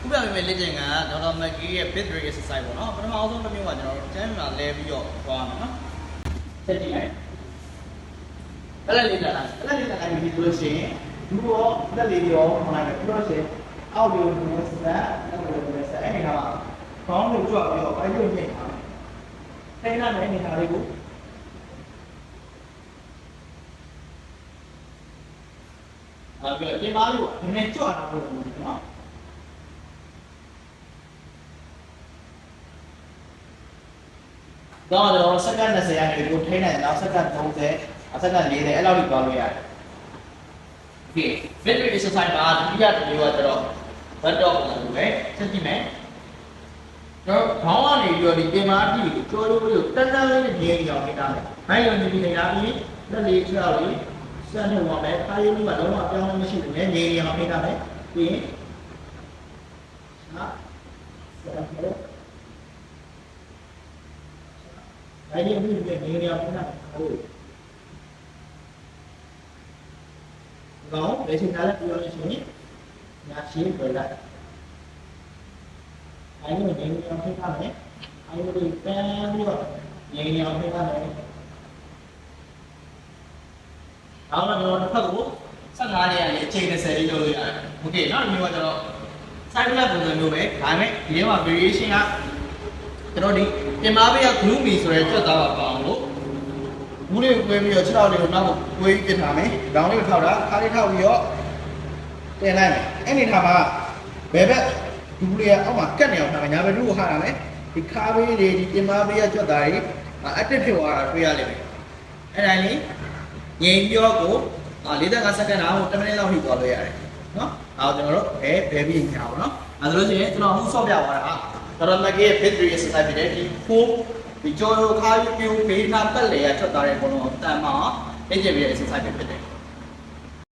ခုပြပေးမယ့်လေ့ကျင့်ခန်းကဒေါက်တာမက်ဂီရဲ့ Bit3 exercise ပေါ့နော်ပထမအောင်ဆုံးတစ်မျိုးကကျွန်တော်တို့ကျမ်းမှာလဲပြီးတော့သွားမယ်နော်ဆက်ကြည့်လိုက်အဲ့လက်လေးတက်လိုက်အဲ့လက်လေးတက်လိုက်ပြီးဆိုလို့ရှိရင်ဒီတော့လက်လေးရောခေါင်းလိုက်ပြီးတော့ရှင်အောက်လေးကိုစက်အဲ့လိုမျိုးစက်အဲ့ဒီတော့ခေါင်းကိုကြွပြီးတော့အဲ့လိုညှိထားထိုင်လိုက်နေတဲ့နေရာလေးကိုအဲ့ဒီဒီမားလေးကိုနည်းနည်းကြွတာလို့နော်တော့ကျွန်တော်စက္ကန့်20ရာနေကိုထိန်းနိုင်တော့စက္ကန့်30စက္ကန့်40အဲ့လောက်ကြီးသွားလို့ရတယ်။ Okay, Bit3 exercise မှာဒုတိယတစ်မျိုးကကျတော့ butt dog လို့ပဲဆက်ကြည့်မယ်။တော့ခေါင်းကနေပြီးတော့ဒီပင်မအထိကိုကျော်လို့တန်းတန်းလေးနဲ့နေနေအောင်နေတာမယ်။ဘိုင်းလုံးနေပြီးနေတာပြီးလက်လေးချောက်လေးစက်နေပါမယ်။ခါရင်းလေးကလုံးဝပြောင်းလဲမရှိဘူး။နေနေအောင်နေတာမယ်။ပြီးရင်ဟာဆက်ပြီးအဲ့ဒီအမှုတွေနေနေအောင်ပြန်ဟုတ်ကောင်းဘယ်ချိန်ကလည်းပြောလို့ရှိရင်ညာရှင်းပြလိုက်အဲ့ဒီနေနေအောင်ပြန်ထားမယ်အဲ့ဒီပြန်ပြီးတော့နေနေအောင်ပြန်ထားမယ်နောက်တော့တစ်ဖက်ကို15နေရာလေးအချိန်20လေးလုပ်လို့ရတယ်โอเคနောက်တစ်မျိုးကကျတော့ cycle ပုံစံမျိုးပဲဒါပေမဲ့ဒီထဲမှာ variation ကကျွန်တော်ဒီပြင်မာပေးက gloomy ဆိုရဲကြွက်သားပါပါအောင်လို့ဘူးလေးကိုကွဲပြီးတော့ခြေထောက်လေးကိုနောက်ကိုကွဲပြီးပြထားမယ်။ဒေါင်းလေးကိုထောက်တာခါလေးထောက်ပြီးတော့တင်လိုက်မယ်။အဲ့ဒီထားမှာဘယ်ဘက်ဘူးလေးကအောက်မှာကတ်နေအောင်ထားမယ်။ညာဘက်တို့ကိုဟာတာမယ်။ဒီခါပေးတွေဒီပြင်မာပေးကကြွက်သားတွေactive ဖြစ်သွားတာတွေ့ရလိမ့်မယ်။အဲ့ဒါလေးငြိမ်ပြီးတော့ကို45စက္ကန့်လောက်10မိနစ်လောက်ထိသွားလို့ရတယ်။နော်။အဲ့တော့ကျွန်တော်တို့ဘယ်ပြီးညာပါတော့။အဲ့ဒါလို့ရှိရင်ကျွန်တော်အခုဆော့ပြသွားတာဒေါက်တာမက်ဂီရဲ့ Bit3 exercise ဖြစ်တဲ့ဒီဒီကျော်ခါယူပေးထားပတ်လေရထွက်သွားတဲ့ဘုံလုံးတန်မှာလေ့ကျင့်ပြီးတဲ့ exercise ဖြစ်တယ်